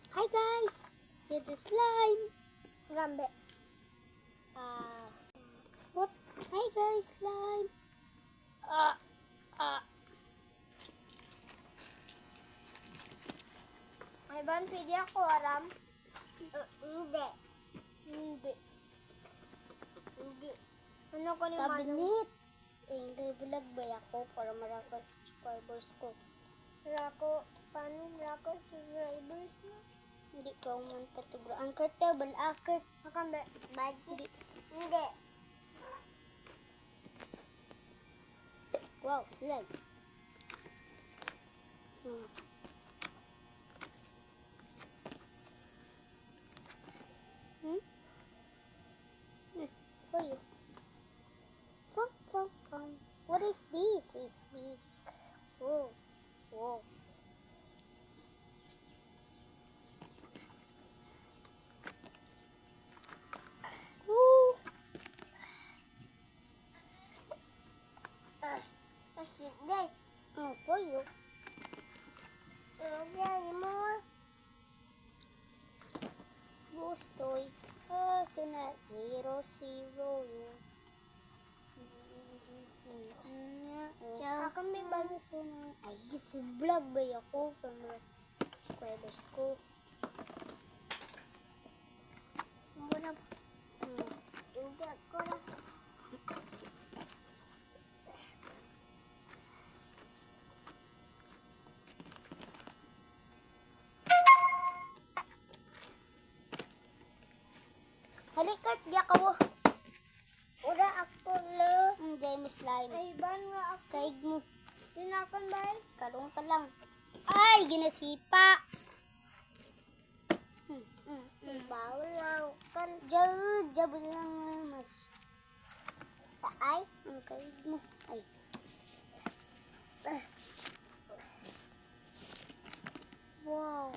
Hi guys! Get the slime! Rambe. What? Hi guys, slime! Ah, ah. May ban pwede ako, Aram? Hindi. Hindi. Ano ko ni Manong? Cabinet. Hindi bulag ba ako para maraka subscribers ko. Rako, paano rako subscribers na? Hindi ka man patubra. Ang karta, balakart. Makambe. Budget. Hindi. Wow, slime. For you. What is this? It's big. Whoa. Whoa. Woo. What's this? Oh, for you. Daddy mo. Ghost toy. Sunat. 0, 0. Ako may ban. Ay, si vlog ba ako para mga subscribers ko. Muna. Hindi ako na. Halikat, diya ka mo. Ura ako na. Diya mo slime. Ay, ban ra ako. Kaig mo. Tinakon ba? Karong ka lang. Ay, ginasipa. Bawal lang. Kan. Jabal lang mas. Taay. Ang kaig mo. Ay. Wow.